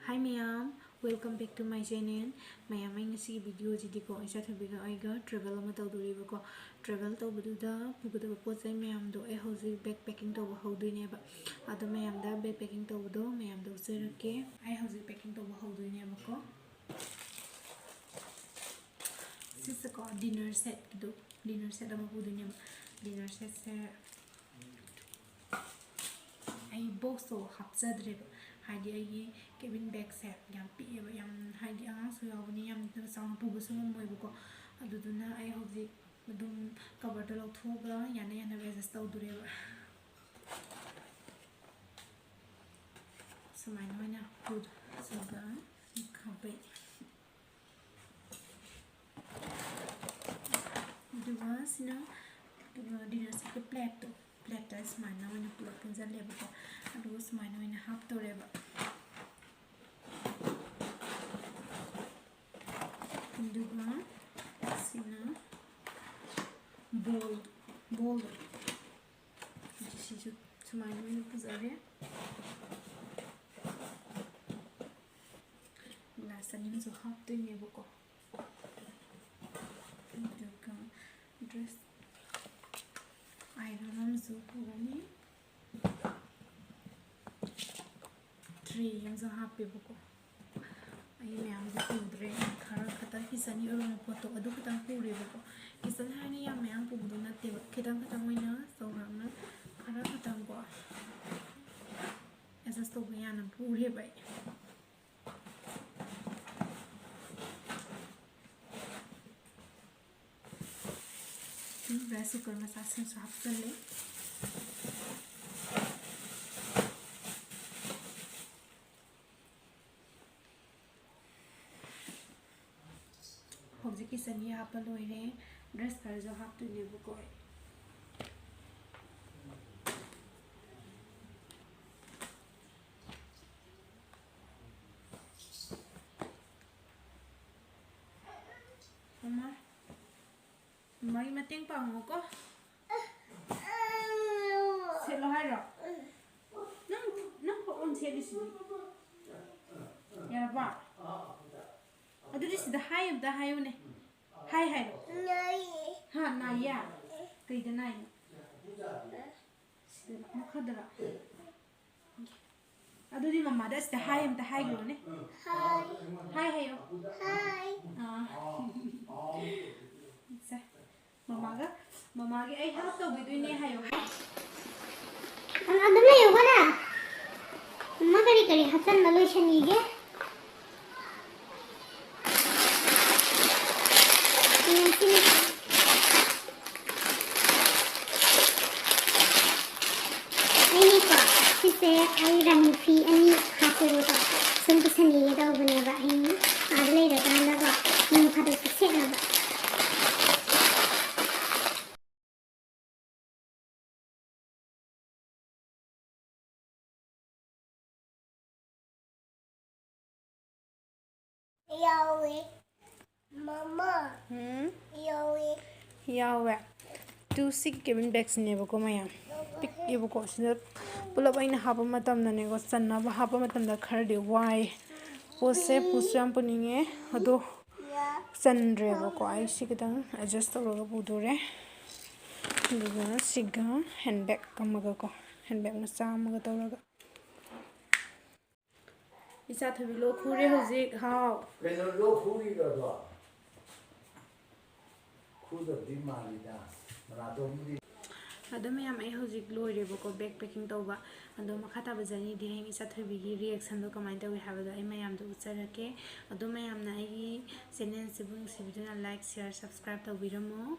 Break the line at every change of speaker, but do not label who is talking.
Hi ma'am, welcome back to my channel. Ma'am, I ngasi video jidi ko isa thabiga aiga travel ama tawduri ba ko travel tawbuda puguda pot sai ma'am do e hoji backpacking to hawdui ne ba ado ma'am da backpacking to do ma'am do serake ai hoji packing to hawdui ne ba ko sis ko dinner set do dinner set ama hawdui ne dinner set se ai box to hapsadre ba haidi ai cabin bag set yam pi ba yam haidi ang so yawni yam sound pugu so moi ba ko aduduna ai hoji adum cover to lo thoga yana adjust tawdure ba sumai noina put so ga khabai duwa sina dinner set plate to plate sumai noina put punja leba ko adu sumai noina half to leba duwa sina bowl this is sumai noina puzare glass ani so half to leba ko dress I don't know so purani 3 years so happy buko ai ma'am do pudre khara khata kisani oro photo adu khata pure buko kisan hani ya ma'am pudu natte khidam khata moina so ramna khara khata ko esa sto yana pure bai rice cooker में साथ साफ कर ले होजी की सनी आप लोइरे dress कर जो half तो नेबो को मम्मा Mày mà tiếng bằng có sẽ lo hay rồi nó không sẽ đi xí ya ba ở đây xí da hai này hai ha này ya cái đó này xí nó khá được ở đây mama đã xí hai rồi này hai mama cái ai help tao bị đuôi nè hay rồi
anh đừng lấy quá nè mama cái hạt sen là lôi chân gì vậy ini kok sih ai rani fi ani hati rồi sen cái sen gì đâu bên này vậy ada lagi dah kan dah kok ini pada kecil dah Mama.
Yawe. 2 cabin bags ne ba ko maya. Pick ye ba ko sina pula ba ina haba matam na ne ko sanna ba haba matam da khar de wai. Pose pusam puninge ado sandre ba ko ai sikidang adjust to ga budore. Duga siga handbag kamaga ko handbag na samaga tawraga isa thabi lo khure hoji hao
When you look who is the dog, who the Dimalida, Marathon.
ado mayam ai hoji loire bako backpacking tawba ado makhata bajani di hang isa thabi gi reaction do kamai tawi habado ai mayam do utsarake ado mayam na ai channel sibung sibiduna like share subscribe tawbiramo